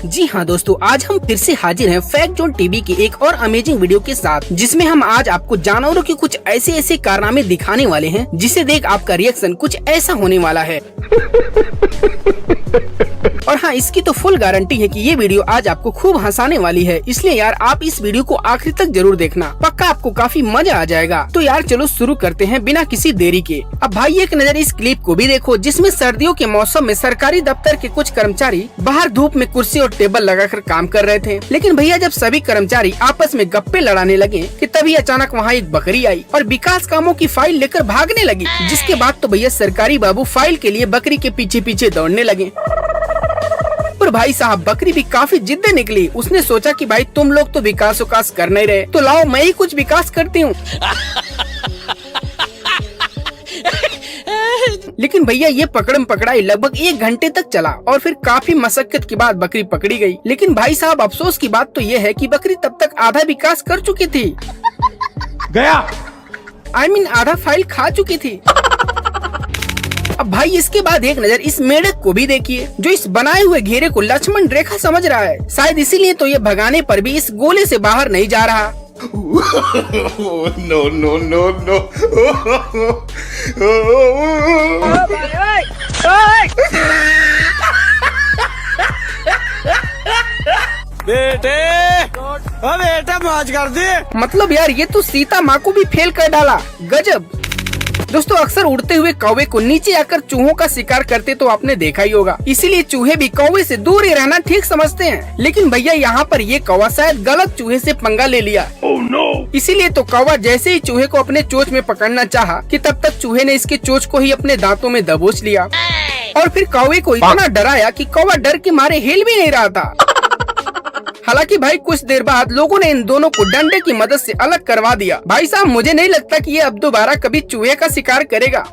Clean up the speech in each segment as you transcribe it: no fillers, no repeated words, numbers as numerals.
जी हाँ दोस्तों, आज हम फिर से हाजिर हैं फैक्ट जोन टीवी की एक और अमेजिंग वीडियो के साथ, जिसमें हम आज आपको जानवरों के कुछ ऐसे कारनामे दिखाने वाले हैं जिसे देख आपका रिएक्शन कुछ ऐसा होने वाला है। और हाँ, इसकी तो फुल गारंटी है कि ये वीडियो आज आपको खूब हंसाने वाली है, इसलिए यार आप इस वीडियो को आखिर तक जरूर देखना, पक्का आपको काफी मजा आ जाएगा। तो यार चलो शुरू करते हैं बिना किसी देरी के। अब भाई एक नजर इस क्लिप को भी देखो, जिसमें सर्दियों के मौसम में सरकारी दफ्तर के कुछ कर्मचारी बाहर धूप में कुर्सी और टेबल लगाकर काम कर रहे थे। लेकिन भैया जब सभी कर्मचारी आपस में गप्पे लड़ाने लगे कि तभी अचानक वहाँ एक बकरी आई और विकास कामों की फाइल लेकर भागने लगी, जिसके बाद तो भैया सरकारी बाबू फाइल के लिए बकरी के पीछे पीछे दौड़ने लगे। पर भाई साहब बकरी भी काफी जिद्दी निकली, उसने सोचा कि भाई तुम लोग तो विकास कर नहीं रहे, तो लाओ मैं ही कुछ विकास करती हूँ। लेकिन भैया ये पकड़म पकड़ाई लगभग 1 घंटे तक चला और फिर काफी मशक्कत के बाद बकरी पकड़ी गई। लेकिन भाई साहब अफसोस की बात तो ये है कि बकरी तब तक आधा विकास कर चुकी थी, आधा फाइल खा चुकी थी। अब भाई इसके बाद एक नजर इस मेढक को भी देखिए, जो इस बनाए हुए घेरे को लक्ष्मण रेखा समझ रहा है। शायद इसीलिए तो ये भगाने पर भी इस गोले से बाहर नहीं जा रहा। No, no, no, no. बेटे मौज कर दी। मतलब यार ये तो सीता माँ को भी फेल कर डाला, गजब। दोस्तों अक्सर उड़ते हुए कौवे को नीचे आकर चूहों का शिकार करते तो आपने देखा ही होगा, इसीलिए चूहे भी कौवे से दूर ही रहना ठीक समझते हैं। लेकिन भैया यहाँ पर ये कौवा शायद गलत चूहे से पंगा ले लिया। Oh no! इसीलिए तो कौवा जैसे ही चूहे को अपने चोंच में पकड़ना चाहा कि तब तक चूहे ने इसके चोंच को ही अपने दांतों में दबोच लिया और फिर कौवे को इतना डराया कि कौवा डर के मारे हिल भी नहीं रहा था। हालांकि भाई कुछ देर बाद लोगों ने इन दोनों को डंडे की मदद से अलग करवा दिया। भाई साहब मुझे नहीं लगता कि ये अब दोबारा कभी चूहे का शिकार करेगा।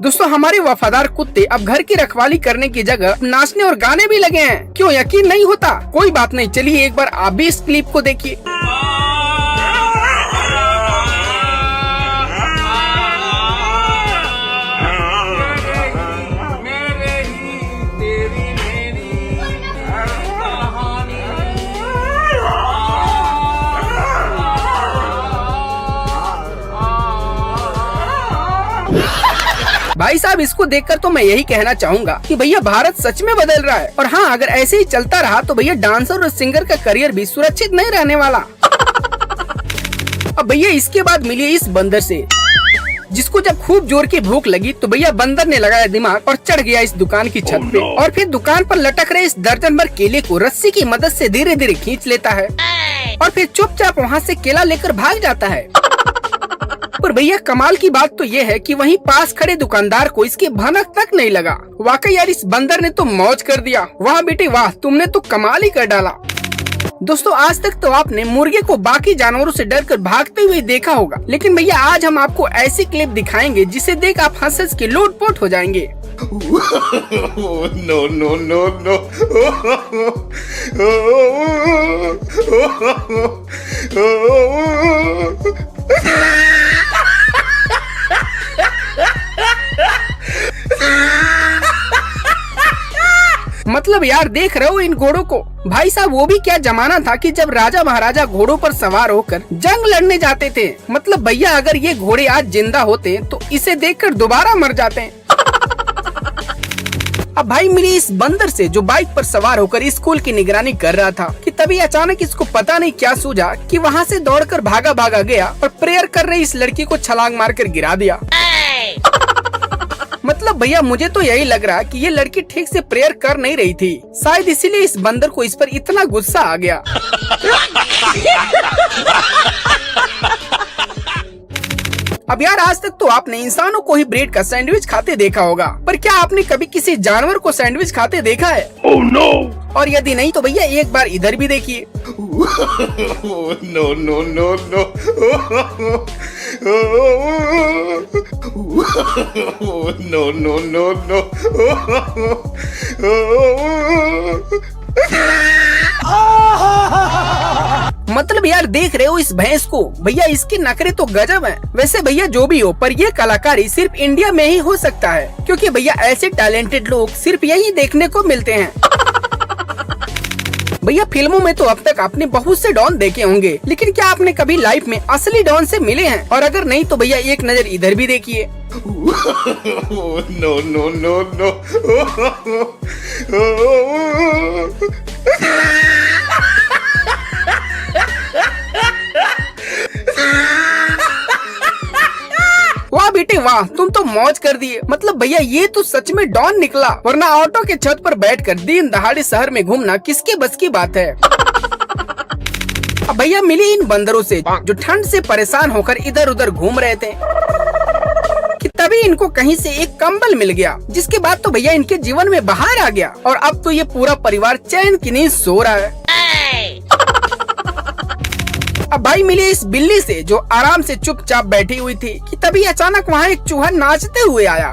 दोस्तों हमारे वफादार कुत्ते अब घर की रखवाली करने की जगह नाचने और गाने भी लगे हैं। क्यों यकीन नहीं होता? कोई बात नहीं, चलिए एक बार आप भी इस क्लिप को देखिए। भाई साहब इसको देखकर तो मैं यही कहना चाहूंगा कि भैया भारत सच में बदल रहा है। और हाँ, अगर ऐसे ही चलता रहा तो भैया डांसर और सिंगर का करियर भी सुरक्षित नहीं रहने वाला। अब भैया इसके बाद मिलिए इस बंदर से, जिसको जब खूब जोर की भूख लगी तो भैया बंदर ने लगाया दिमाग और चढ़ गया इस दुकान की छत पे और फिर दुकान पर लटक रहे इस दर्जन भर केले को रस्सी की मदद से धीरे धीरे खींच लेता है और फिर चुपचाप वहाँ से केला लेकर भाग जाता है। पर भैया कमाल की बात तो ये है कि वहीं पास खड़े दुकानदार को इसकी भनक तक नहीं लगा। वाकई यार इस बंदर ने तो मौज कर दिया। वाह बेटे वाह, तुमने तो कमाल ही कर डाला। दोस्तों आज तक तो आपने मुर्गे को बाकी जानवरों से डरकर भागते हुए देखा होगा, लेकिन भैया आज हम आपको ऐसी क्लिप दिखाएंगे जिसे देख आप हंस के लोटपोट हो जाएंगे। No, no, no, no. मतलब यार देख रहे हो इन घोड़ों को? भाई साहब वो भी क्या जमाना था कि जब राजा महाराजा घोड़ों पर सवार होकर जंग लड़ने जाते थे। मतलब भैया अगर ये घोड़े आज जिंदा होते तो इसे देखकर दोबारा मर जाते। अब भाई मिली इस बंदर से जो बाइक पर सवार होकर स्कूल की निगरानी कर रहा था कि तभी अचानक इसको पता नहीं क्या सूझा कि वहाँ से दौड़कर भागा गया और प्रेयर कर रही इस लड़की को छलांग मारकर गिरा दिया। मतलब भैया मुझे तो यही लग रहा कि ये लड़की ठीक से प्रेयर कर नहीं रही थी, शायद इसीलिए इस बंदर को इस पर इतना गुस्सा आ गया। अब यार आज तक तो आपने इंसानों को ही ब्रेड का सैंडविच खाते देखा होगा, पर क्या आपने कभी किसी जानवर को सैंडविच खाते देखा है? Oh no! और यदि नहीं तो भैया एक बार इधर भी देखिए। No, no, no, no. No, no, no, no. मतलब यार देख रहे हो इस भैंस को? भैया इसके नखरे तो गजब हैं। वैसे भैया जो भी हो, पर ये कलाकारी सिर्फ इंडिया में ही हो सकता है, क्योंकि भैया ऐसे टैलेंटेड लोग सिर्फ यही देखने को मिलते हैं। भैया फिल्मों में तो अब तक आपने बहुत से डॉन देखे होंगे, लेकिन क्या आपने कभी लाइफ में असली डॉन से मिले हैं? और अगर नहीं तो भैया एक नजर इधर भी देखिए। No, no, no, no. वाह बेटे वाह, तुम तो मौज कर दिए। मतलब भैया ये तो सच में डॉन निकला, वरना ऑटो के छत पर बैठकर दिन दहाड़े शहर में घूमना किसके बस की बात है। अब भैया मिली इन बंदरों से जो ठंड से परेशान होकर इधर उधर घूम रहे थे कि तभी इनको कहीं से एक कंबल मिल गया, जिसके बाद तो भैया इनके जीवन में बाहर आ गया और अब तो ये पूरा परिवार चैन की नींद सो रहा है। अब भाई मिले इस बिल्ली से जो आराम से चुपचाप बैठी हुई थी कि तभी अचानक वहाँ एक चूहा नाचते हुए आया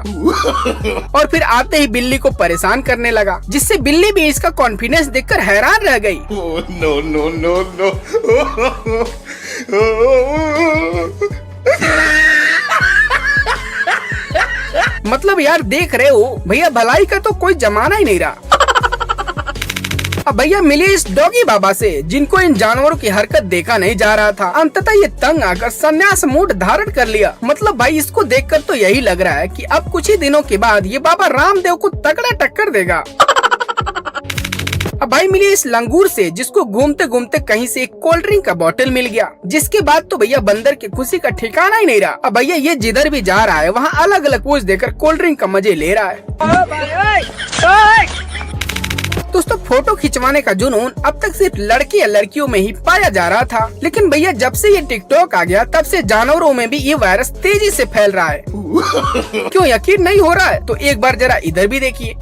और फिर आते ही बिल्ली को परेशान करने लगा, जिससे बिल्ली भी इसका कॉन्फिडेंस देखकर हैरान रह गई। No, no, no, no. मतलब यार देख रहे हो भैया भलाई का तो कोई जमाना ही नहीं रहा। अब भैया मिले इस डॉगी बाबा से जिनको इन जानवरों की हरकत देखा नहीं जा रहा था। अंततः ये तंग आकर संन्यास मूड धारण कर लिया। मतलब भाई इसको देखकर तो यही लग रहा है कि अब कुछ ही दिनों के बाद ये बाबा रामदेव को तगड़ा टक्कर देगा। अब भाई मिली इस लंगूर से जिसको घूमते घूमते कहीं से एक कोल्ड ड्रिंक का बोतल मिल गया, जिसके बाद तो भैया बंदर की खुशी का ठिकाना ही नहीं रहा। अब भैया ये जिधर भी जा रहा है वहाँ अलग अलग पोज देकर कोल्ड ड्रिंक का मजे ले रहा है। दोस्तों फोटो खिंचवाने का जुनून अब तक सिर्फ लड़के या लड़कियों में ही पाया जा रहा था, लेकिन भैया जब से ये टिकटॉक आ गया तब से जानवरों में भी ये वायरस तेजी से फैल रहा है। क्यों यकीन नहीं हो रहा है? तो एक बार जरा इधर भी देखिए।